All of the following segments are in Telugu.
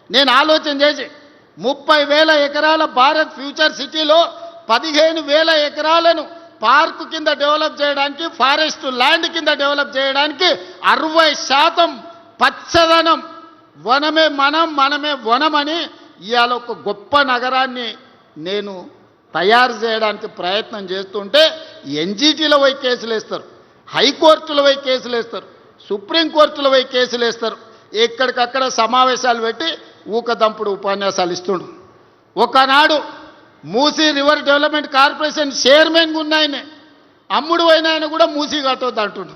నేను ఆలోచన చేసి 30,000 ఎకరాల భారత్ ఫ్యూచర్ సిటీలో 15,000 ఎకరాలను పార్కు కింద డెవలప్ చేయడానికి, ఫారెస్ట్ ల్యాండ్ కింద డెవలప్ చేయడానికి 60% పచ్చదనం, వనమే మనం మనమే వనమని ఇవాళ ఒక గొప్ప నగరాన్ని నేను తయారు చేయడానికి ప్రయత్నం చేస్తుంటే ఎన్జిటీలో పోయి కేసులు వేస్తారు, హైకోర్టులో పోయి కేసులు వేస్తారు, సుప్రీంకోర్టులో పోయి కేసులు వేస్తారు, ఎక్కడికక్కడ సమావేశాలు పెట్టి ఊకదంపుడు ఉపన్యాసాలు ఇస్తుండు. ఒకనాడు మూసీ రివర్ డెవలప్మెంట్ కార్పొరేషన్ చైర్మన్గా ఉన్నాయనే అమ్ముడు అయిన ఆయన కూడా మూసీ కట్టొద్దు అంటుండు.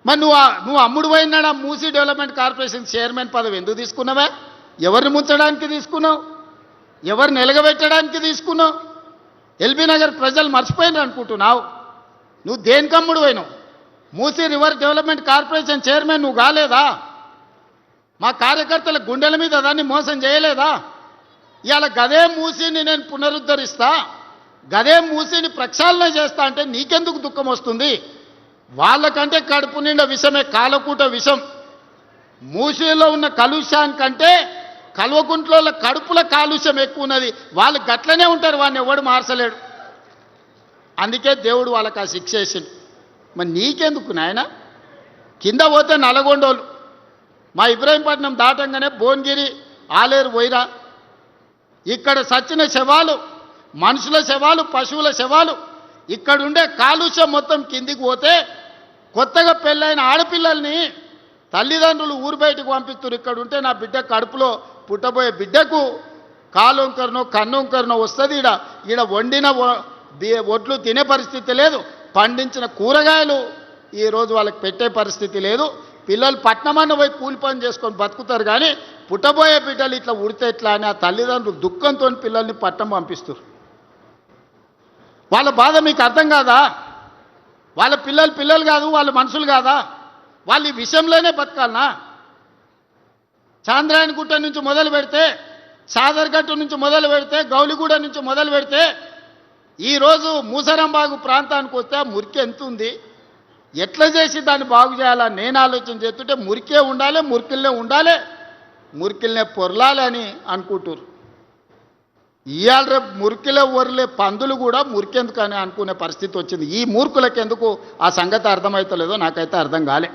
మరి నువ్వు అమ్ముడు అయినాడు ఆ మూసీ డెవలప్మెంట్ కార్పొరేషన్ చైర్మన్ పదవి ఎందుకు తీసుకున్నావా? ఎవరిని ముంచడానికి తీసుకున్నావు? ఎవరు నిలగబెట్టడానికి తీసుకున్నావు? ఎల్బీ నగర్ ప్రజలు మర్చిపోయినారు అనుకుంటున్నావు. నువ్వు దేనికి అమ్ముడు అయినావు? Musi river development corporation chairman నువ్వు కాలేదా? మా కార్యకర్తల గుండెల మీద దాన్ని మోసం చేయలేదా? ఇవాళ గదే మూసీని నేను పునరుద్ధరిస్తా, గదే మూసీని ప్రక్షాళన చేస్తా అంటే నీకెందుకు దుఃఖం వస్తుంది? వాళ్ళకంటే కడుపు నిండా విషమే కాలకూట విషం. మూసీలో ఉన్న కలుష్యానికంటే కల్వకుంట్ల కడుపుల కాలుష్యం ఎక్కువ ఉన్నది. వాళ్ళు గట్లనే ఉంటారు, వాడిని ఎవడు మార్చలేడు. అందుకే దేవుడు వాళ్ళకి ఆ శిక్ష వేసిండు. మరి నీకెందుకు నాయన? కింద పోతే నల్గొండోలు, మా ఇబ్రాహీంపట్నం దాటంగానే భువనగిరి, ఆలేరు పోయిరా. ఇక్కడ సచ్చిన శవాలు, మనుషుల శవాలు, పశువుల శవాలు, ఇక్కడుండే కాలుష్యం మొత్తం కిందికి పోతే కొత్తగా పెళ్ళైన ఆడపిల్లల్ని తల్లిదండ్రులు ఊరు బయటకు పంపిస్తారు. ఇక్కడ ఉంటే నా బిడ్డ కడుపులో పుట్టబోయే బిడ్డకు కాలొంకరనో కన్నొంకరనో వస్తుంది. ఈడ వండిన ఒడ్లు తినే పరిస్థితి లేదు, పండించిన కూరగాయలు ఈరోజు వాళ్ళకి పెట్టే పరిస్థితి లేదు. పిల్లలు పట్నమన్న పోయి కూలి పని చేసుకొని బతుకుతారు, కానీ పుట్టబోయే బిడ్డలు ఇట్లా ఉడితే ఎట్లా అని ఆ తల్లిదండ్రులు దుఃఖంతో పిల్లల్ని పట్నం పంపిస్తారు. వాళ్ళ బాధ మీకు అర్థం కాదా? వాళ్ళ పిల్లలు కాదు, వాళ్ళ మనుషులు కాదా? వాళ్ళు ఈ విషయంలోనే బతకాలనా? చాంద్రాయణగుట్ట నుంచి మొదలు పెడితే, సాదర్గట్టు నుంచి మొదలు పెడితే, గౌలిగూడ నుంచి మొదలు పెడితే ఈరోజు మూసరంబాగు ప్రాంతానికి వస్తే ఆ మురికి ఎంత ఉంది? ఎట్లా చేసి దాన్ని బాగు చేయాలని నేను ఆలోచన చేస్తుంటే మురికే ఉండాలి, మురికిల్నే ఉండాలి, మురికిల్నే పొరలాలి అని అనుకుంటారు. ఇవాళ రేపు మురికిలో ఒరిలే పందులు కూడా మురికెందుకు అని అనుకునే పరిస్థితి వచ్చింది. ఈ మూర్ఖులకు ఎందుకు ఆ సంగతి అర్థమవుతలేదో నాకైతే అర్థం కాలే.